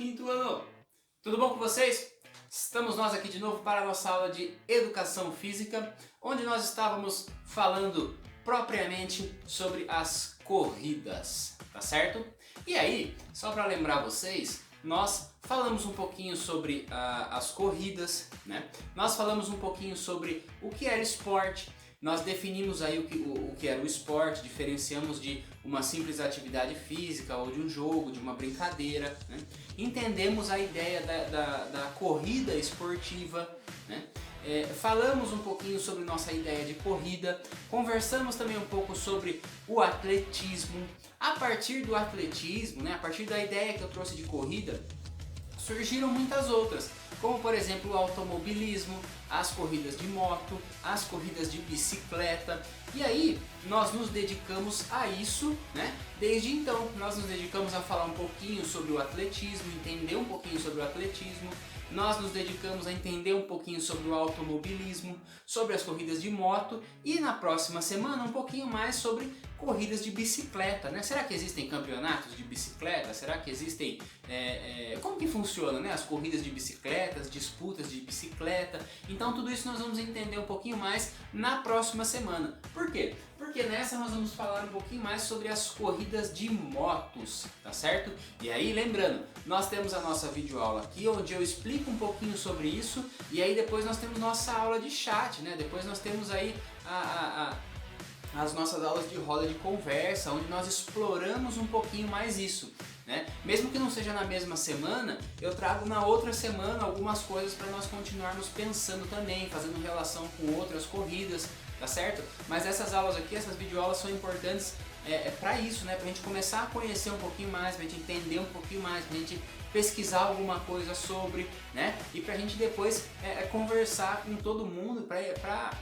quinto ano! Tudo bom com vocês? Estamos nós aqui de novo para a nossa aula de Educação Física, onde nós estávamos falando propriamente sobre as corridas, tá certo? E aí, só para lembrar vocês, nós falamos um pouquinho sobre as corridas, né? Nós falamos um pouquinho sobre o que era esporte. Nós definimos aí o que era o esporte, diferenciamos de uma simples atividade física ou de um jogo, de uma brincadeira, né? Entendemos a ideia da corrida esportiva, né? Falamos um pouquinho sobre nossa ideia de corrida, conversamos também um pouco sobre o atletismo. A partir do atletismo, né, a partir da ideia que eu trouxe de corrida, surgiram muitas outras, como por exemplo o automobilismo, as corridas de moto, as corridas de bicicleta. E aí nós nos dedicamos a isso, né? Desde então nós nos dedicamos a falar um pouquinho sobre o atletismo, entender um pouquinho sobre o atletismo. Nós nos dedicamos a entender um pouquinho sobre o automobilismo, sobre as corridas de moto e na próxima semana um pouquinho mais sobre corridas de bicicleta, né? Será que existem campeonatos de bicicleta? Será que existem... como que funciona, né? As corridas de bicicleta, as disputas de bicicleta. Então tudo isso nós vamos entender um pouquinho mais na próxima semana. Por quê? Porque nessa nós vamos falar um pouquinho mais sobre as corridas de motos, tá certo? E aí lembrando, nós temos a nossa videoaula aqui onde eu explico um pouquinho sobre isso e aí depois nós temos nossa aula de chat, né? Depois nós temos aí as nossas aulas de roda de conversa, onde nós exploramos um pouquinho mais isso, né? Mesmo que não seja na mesma semana, eu trago na outra semana algumas coisas para nós continuarmos pensando também, fazendo relação com outras corridas, tá certo? Mas essas aulas aqui, essas videoaulas são importantes para isso, né? Pra gente começar a conhecer um pouquinho mais, pra gente entender um pouquinho mais, pra gente pesquisar alguma coisa sobre, né? E pra gente depois conversar com todo mundo pra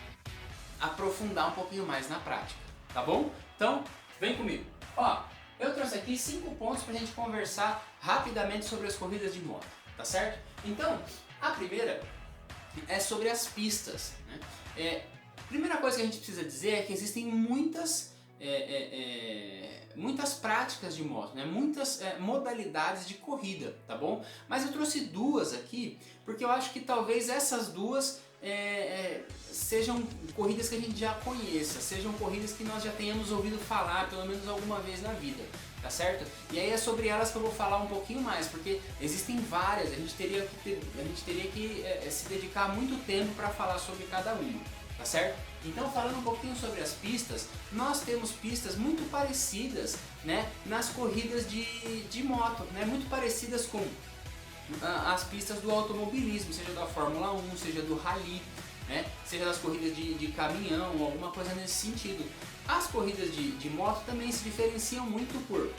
aprofundar um pouquinho mais na prática, tá bom? Então, vem comigo. Ó, eu trouxe aqui 5 pontos pra gente conversar rapidamente sobre as corridas de moto, tá certo? Então, a primeira é sobre as pistas, né? Primeira coisa que a gente precisa dizer é que existem muitas práticas de moto, né? Muitas modalidades de corrida, tá bom? Mas eu trouxe duas aqui porque eu acho que talvez essas duas sejam corridas que a gente já conheça, sejam corridas que nós já tenhamos ouvido falar pelo menos alguma vez na vida, tá certo? E aí é sobre elas que eu vou falar um pouquinho mais, porque existem várias, a gente teria que se dedicar muito tempo para falar sobre cada uma, tá certo? Então, falando um pouquinho sobre as pistas, nós temos pistas muito parecidas, né, nas corridas de moto, né, muito parecidas com as pistas do automobilismo, seja da Fórmula 1, seja do Rally, né, seja das corridas de caminhão ou alguma coisa nesse sentido. As corridas de moto também se diferenciam muito por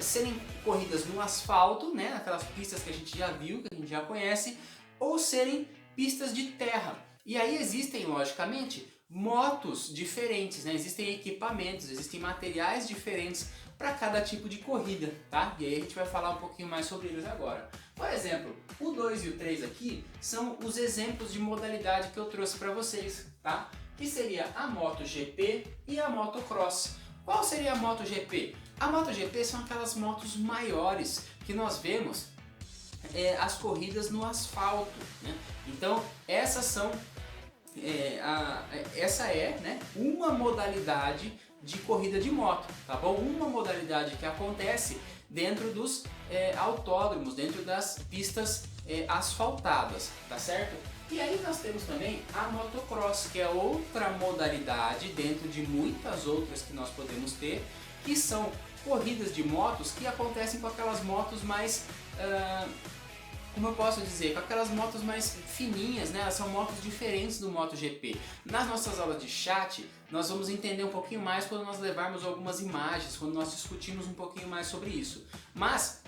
serem corridas no asfalto, né, aquelas pistas que a gente já viu, que a gente já conhece, ou serem pistas de terra. E aí existem, logicamente, motos diferentes, né? Existem equipamentos, existem materiais diferentes para cada tipo de corrida, tá? E aí a gente vai falar um pouquinho mais sobre eles agora. Por exemplo, o 2 e o 3 aqui são os exemplos de modalidade que eu trouxe para vocês, tá? Que seria a MotoGP e a Motocross. Qual seria a MotoGP? A MotoGP são aquelas motos maiores que nós vemos as corridas no asfalto, né? Então essas são essa né, uma modalidade de corrida de moto, tá bom? Uma modalidade que acontece dentro dos autódromos, dentro das pistas asfaltadas, tá certo? E aí nós temos também a motocross, que é outra modalidade dentro de muitas outras que nós podemos ter, que são corridas de motos que acontecem com aquelas motos mais... como eu posso dizer, com aquelas motos mais fininhas, né? Elas são motos diferentes do MotoGP. Nas nossas aulas de chat, nós vamos entender um pouquinho mais quando nós levarmos algumas imagens, quando nós discutirmos um pouquinho mais sobre isso. Mas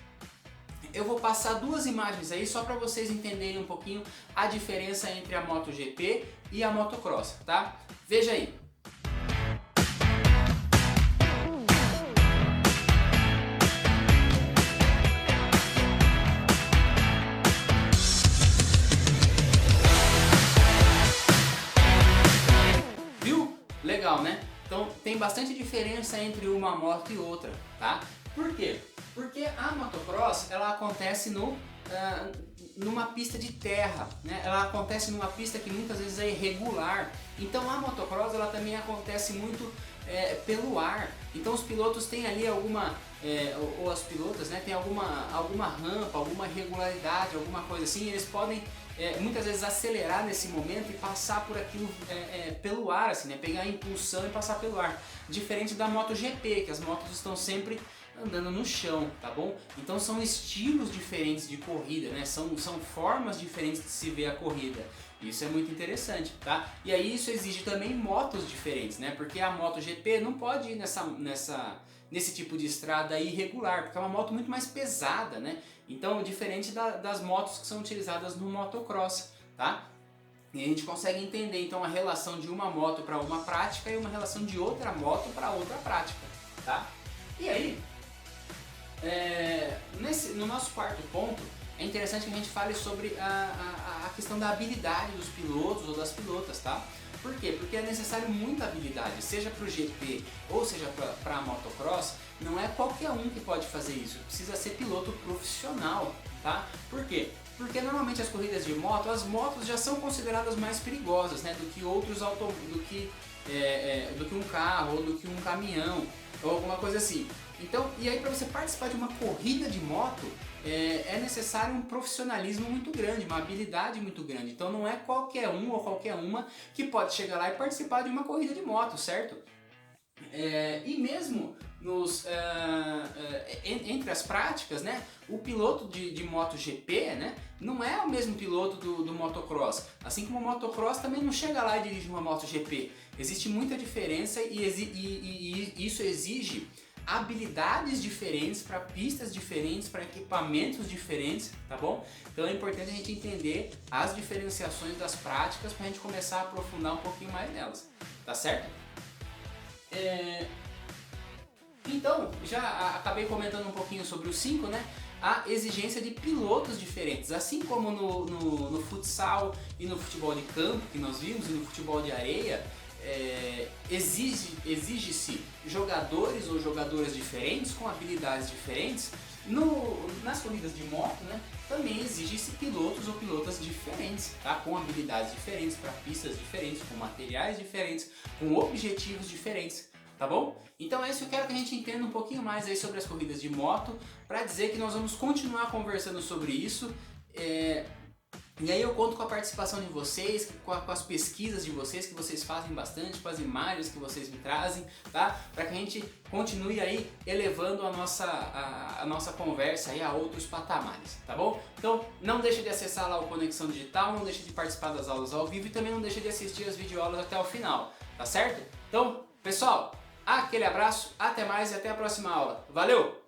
eu vou passar 2 imagens aí só para vocês entenderem um pouquinho a diferença entre a MotoGP e a Motocross, tá? Veja aí. Legal, né? Então tem bastante diferença entre uma moto e outra, tá? Por quê? Porque a motocross, ela acontece numa pista de terra, né? Ela acontece numa pista que muitas vezes é irregular. Então a motocross, ela também acontece muito pelo ar. Então os pilotos têm ali ou as pilotas, né, tem alguma rampa, alguma irregularidade, alguma coisa assim, eles podem muitas vezes acelerar nesse momento e passar por aquilo pelo ar, assim, né, pegar a impulsão e passar pelo ar. Diferente da MotoGP, que as motos estão sempre andando no chão, tá bom? Então são estilos diferentes de corrida, né? São formas diferentes de se ver a corrida. Isso é muito interessante, tá? E aí isso exige também motos diferentes, né? Porque a MotoGP não pode ir nesse tipo de estrada irregular, porque é uma moto muito mais pesada, né? Então, diferente das motos que são utilizadas no motocross, tá? E a gente consegue entender então a relação de uma moto para uma prática e uma relação de outra moto para outra prática, tá? E aí, no nosso quarto ponto, é interessante que a gente fale sobre a questão da habilidade dos pilotos ou das pilotas, tá? Por quê? Porque é necessário muita habilidade, seja para o GP ou seja para a motocross. Não é qualquer um que pode fazer isso, precisa ser piloto profissional, tá? Por quê? Porque normalmente as corridas de moto, as motos já são consideradas mais perigosas, né, do que do que um carro ou do que um caminhão ou alguma coisa assim. Então, e aí para você participar de uma corrida de moto, é necessário um profissionalismo muito grande, uma habilidade muito grande. Então não é qualquer um ou qualquer uma que pode chegar lá e participar de uma corrida de moto, certo? E mesmo entre as práticas, né, o piloto de MotoGP, né, não é o mesmo piloto do motocross. Assim como o motocross também não chega lá e dirige uma MotoGP. Existe muita diferença e isso exige habilidades diferentes para pistas diferentes, para equipamentos diferentes, tá bom? Então é importante a gente entender as diferenciações das práticas para a gente começar a aprofundar um pouquinho mais nelas, tá certo? Então, já acabei comentando um pouquinho sobre o 5, né? A exigência de pilotos diferentes, assim como no futsal e no futebol de campo que nós vimos e no futebol de areia, exige-se jogadores ou jogadoras diferentes com habilidades diferentes. Nas corridas de moto, né, também exige-se pilotos ou pilotas diferentes, tá? Com habilidades diferentes, para pistas diferentes, com materiais diferentes, com objetivos diferentes, tá bom? Então é isso que eu quero que a gente entenda um pouquinho mais aí sobre as corridas de moto, para dizer que nós vamos continuar conversando sobre isso. E aí eu conto com a participação de vocês, com as pesquisas de vocês, que vocês fazem bastante, com as imagens que vocês me trazem, tá? Para que a gente continue aí elevando a nossa conversa aí a outros patamares, tá bom? Então não deixe de acessar lá o Conexão Digital, não deixe de participar das aulas ao vivo e também não deixe de assistir as videoaulas até o final, tá certo? Então, pessoal, aquele abraço, até mais e até a próxima aula. Valeu!